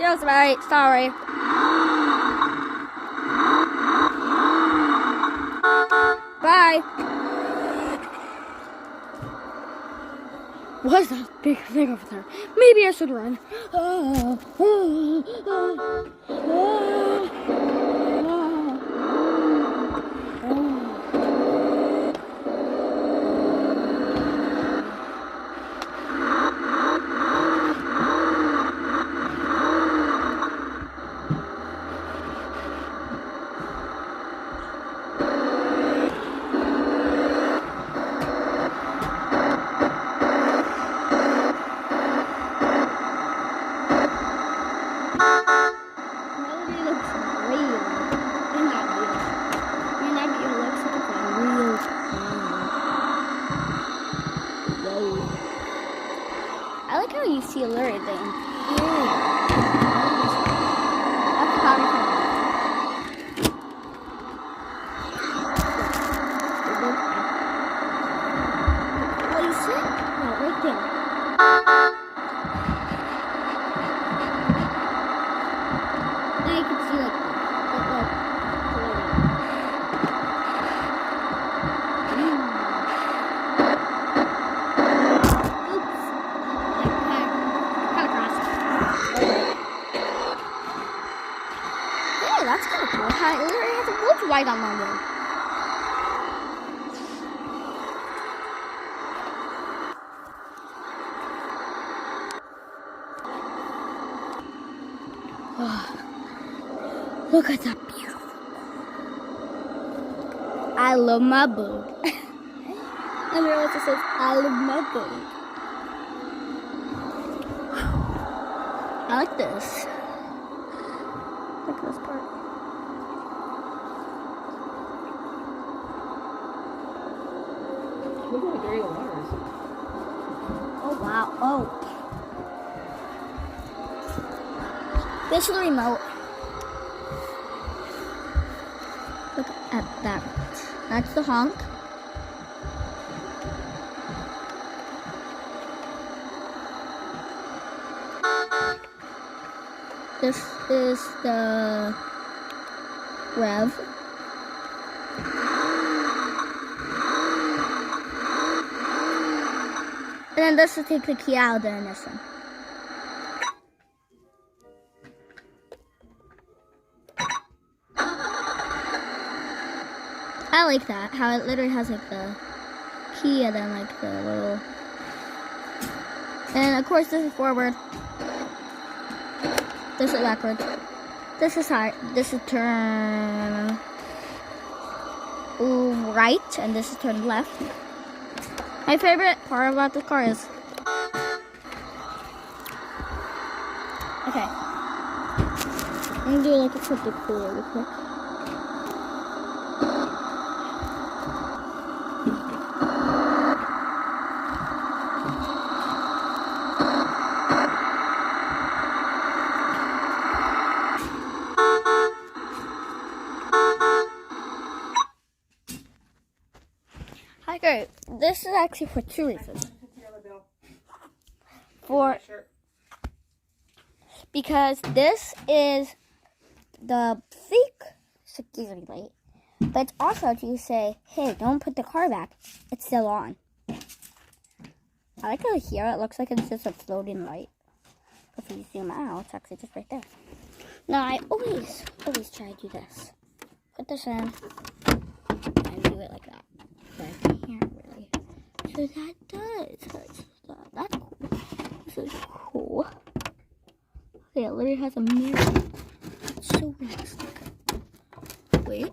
Excuse me. Sorry. Bye. What's that big thing over there? Maybe I should run. I like how you see alert thing. That's powerful. What you see? No, right there. Now you can see like that's kind of cool. It literally has a wolf white on London. Oh, look at that beautiful. I love my boat. And there also says, I love my boat. I like this. Look at this part. Look how dirty the water is. Oh wow. Oh. This is the remote. Look at that. That's the honk. This is the rev. And then this will take the key out of the ignition. I like that, how it literally has like the key and then like the little... And of course this is forward. This is backwards. This is high. This is turn right, and this is turn left. My favorite part about this car is... Okay. I'm gonna do like something cool really quick. Okay, this is actually for two reasons. Because this is the fake security light, but it's also to say, hey, don't put the car back. It's still on. I like how here it looks like it's just a floating light. If you zoom out, it's actually just right there. Now, I always try to do this. Put this in and do it like that. But I can't really. So that does. That's cool. This is cool. Okay, it literally has a mirror. It's so realistic. Wait.